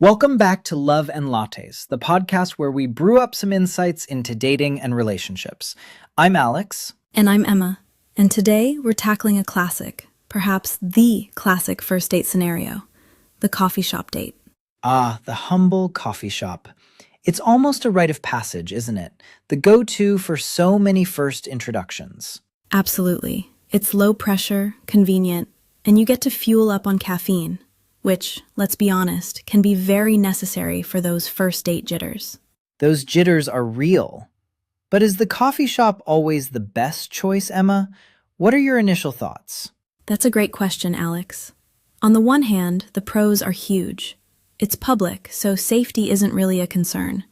Welcome back to Love Lattes, the podcast where we brew up some insights into dating and relationships. I'm Alex. And I'm Emma. And today we're tackling a classic, perhaps the classic first date scenario, the coffee shop date. Ah, the humble coffee shop. It's almost a rite of passage, isn't it? The go-to for so many first introductions. Absolutely. It's low pressure, convenient, and you get to fuel up on caffeine, which, let's be honest, can be very necessary for those first date jitters. Those jitters are real. But is the coffee shop always the best choice, Emma? What are your initial thoughts? That's a great question, Alex. On the one hand, the pros are huge. It's public, so safety isn't really a concern.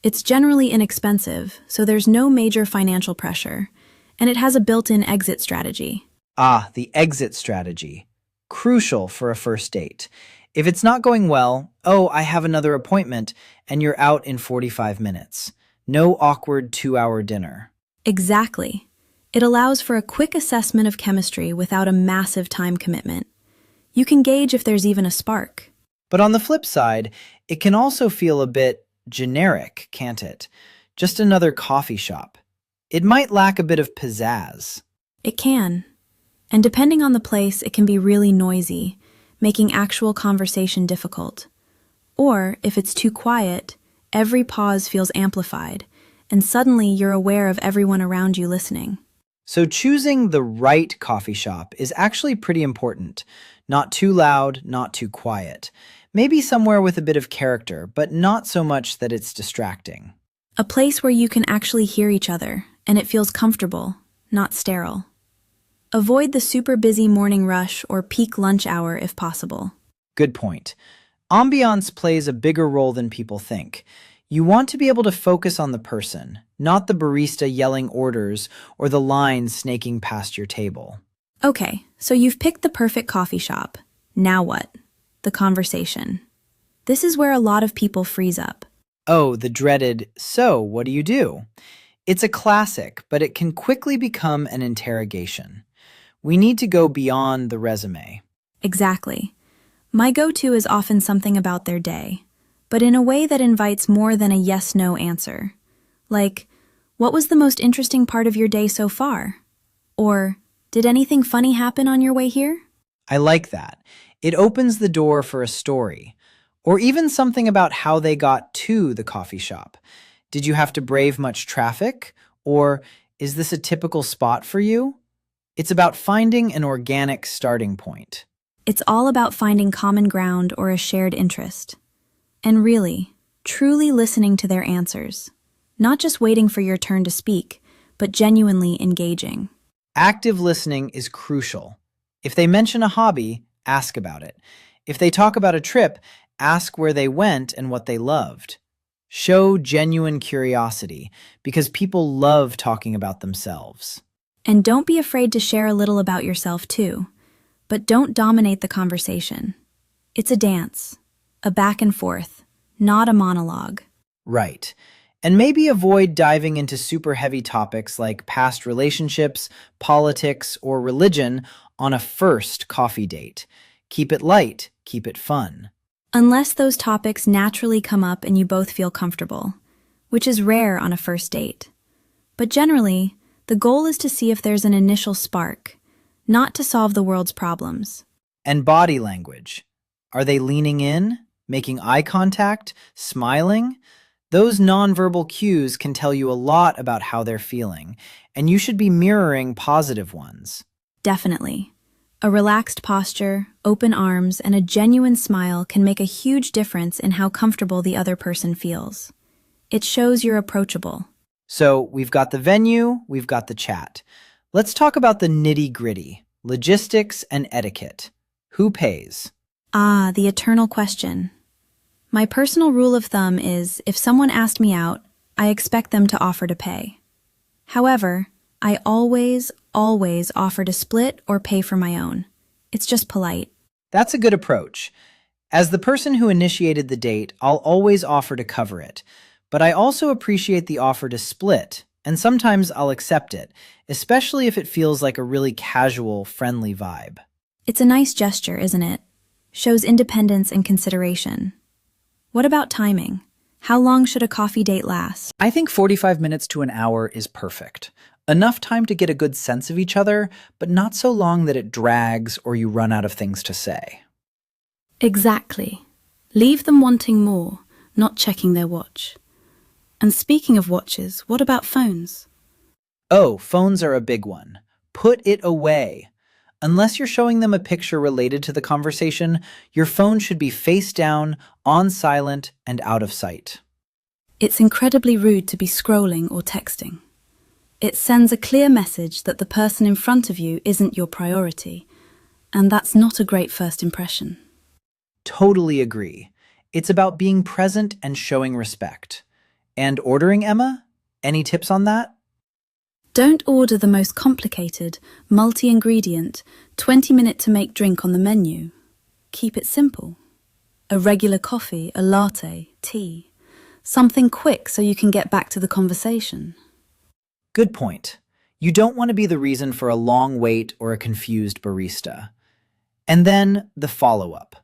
It's generally inexpensive, so there's no major financial pressure. And it has a built-in exit strategy. Ah, the exit strategy. Crucial for a first date. If it's not going well, oh, I have another appointment, and you're out in 45 minutes. No awkward 2-hour dinner. Exactly. It allows for a quick assessment of chemistry without a massive time commitment. You can gauge if there's even a spark. But on the flip side, it can also feel a bit generic, can't it? Just another coffee shop. It might lack a bit of pizzazz. It can. And depending on the place, it can be really noisy, making actual conversation difficult. Or, if it's too quiet, every pause feels amplified, and suddenly you're aware of everyone around you listening. So choosing the right coffee shop is actually pretty important. Not too loud, not too quiet. Maybe somewhere with a bit of character, but not so much that it's distracting. A place where you can actually hear each other, and it feels comfortable, not sterile. Avoid the super busy morning rush or peak lunch hour if possible. Good point. Ambiance plays a bigger role than people think. You want to be able to focus on the person, not the barista yelling orders or the lines snaking past your table. Okay, so you've picked the perfect coffee shop. Now what? The conversation. This is where a lot of people freeze up. Oh, the dreaded, so what do you do? It's a classic, but it can quickly become an interrogation. We need to go beyond the resume. Exactly. My go-to is often something about their day, but in a way that invites more than a yes-no answer. Like, what was the most interesting part of your day so far? Or, did anything funny happen on your way here? I like that. It opens the door for a story. Or even something about how they got to the coffee shop. Did you have to brave much traffic? Or is this a typical spot for you? It's about finding an organic starting point. It's all about finding common ground or a shared interest. And really, truly listening to their answers. Not just waiting for your turn to speak, but genuinely engaging. Active listening is crucial. If they mention a hobby, ask about it. If they talk about a trip, ask where they went and what they loved. Show genuine curiosity, because people love talking about themselves. And don't be afraid to share a little about yourself too. But don't dominate the conversation. It's a dance, a back and forth, not a monologue. Right. And maybe avoid diving into super heavy topics like past relationships, politics, or religion on a first coffee date. Keep it light, keep it fun. Unless those topics naturally come up and you both feel comfortable, which is rare on a first date. But generally, the goal is to see if there's an initial spark, not to solve the world's problems. And body language. Are they leaning in, making eye contact, smiling? Those nonverbal cues can tell you a lot about how they're feeling, and you should be mirroring positive ones. Definitely. A relaxed posture, open arms, and a genuine smile can make a huge difference in how comfortable the other person feels. It shows you're approachable. So we've got the venue, we've got the chat. Let's talk about the nitty-gritty, logistics and etiquette. Who pays? Ah, the eternal question. My personal rule of thumb is, if someone asked me out, I expect them to offer to pay. However, I always offer to split or pay for my own. It's just polite. That's a good approach. As the person who initiated the date, I'll always offer to cover it. But I also appreciate the offer to split, and sometimes I'll accept it, especially if it feels like a really casual, friendly vibe. It's a nice gesture, isn't it? Shows independence and consideration. What about timing? How long should a coffee date last? I think 45 minutes to an hour is perfect. Enough time to get a good sense of each other, but not so long that it drags or you run out of things to say. Exactly. Leave them wanting more, not checking their watch. And speaking of watches, what about phones? Oh, phones are a big one. Put it away. Unless you're showing them a picture related to the conversation, your phone should be face down, on silent, and out of sight. It's incredibly rude to be scrolling or texting. It sends a clear message that the person in front of you isn't your priority, and that's not a great first impression. Totally agree. It's about being present and showing respect. And ordering, Emma? Any tips on that? Don't order the most complicated, multi-ingredient, 20-minute-to-make drink on the menu. Keep it simple. A regular coffee, a latte, tea. Something quick so you can get back to the conversation. Good point. You don't want to be the reason for a long wait or a confused barista. And then the follow-up.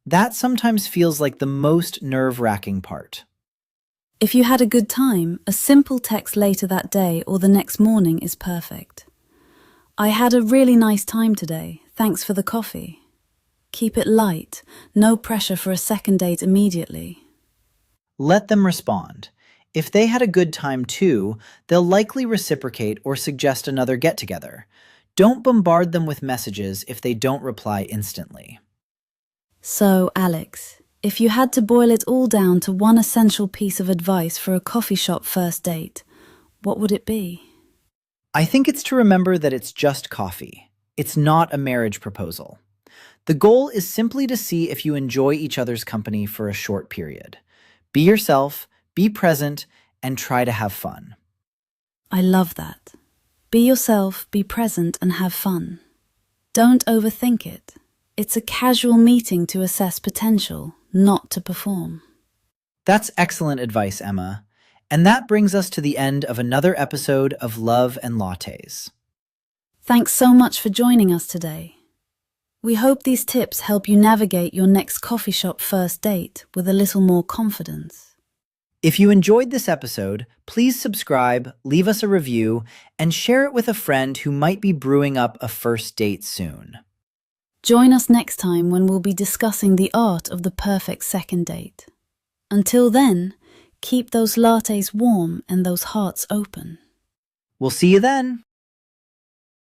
That sometimes feels like the most nerve-wracking part. If you had a good time, a simple text later that day or the next morning is perfect. I had a really nice time today. Thanks for the coffee. Keep it light, no pressure for a second date immediately. Let them respond. If they had a good time too, they'll likely reciprocate or suggest another get-together. Don't bombard them with messages if they don't reply instantly. So, Alex, if you had to boil it all down to one essential piece of advice for a coffee shop first date, what would it be? I think it's to remember that it's just coffee. It's not a marriage proposal. The goal is simply to see if you enjoy each other's company for a short period. Be yourself, be present, and try to have fun. I love that. Be yourself, be present, and have fun. Don't overthink it. It's a casual meeting to assess potential, not to perform. That's excellent advice, Emma. And that brings us to the end of another episode of Love and Lattes. Thanks so much for joining us today. We hope these tips help you navigate your next coffee shop first date with a little more confidence. If you enjoyed this episode, please subscribe, leave us a review, and share it with a friend who might be brewing up a first date soon. Join us next time when we'll be discussing the art of the perfect second date. Until then, keep those lattes warm and those hearts open. We'll see you then.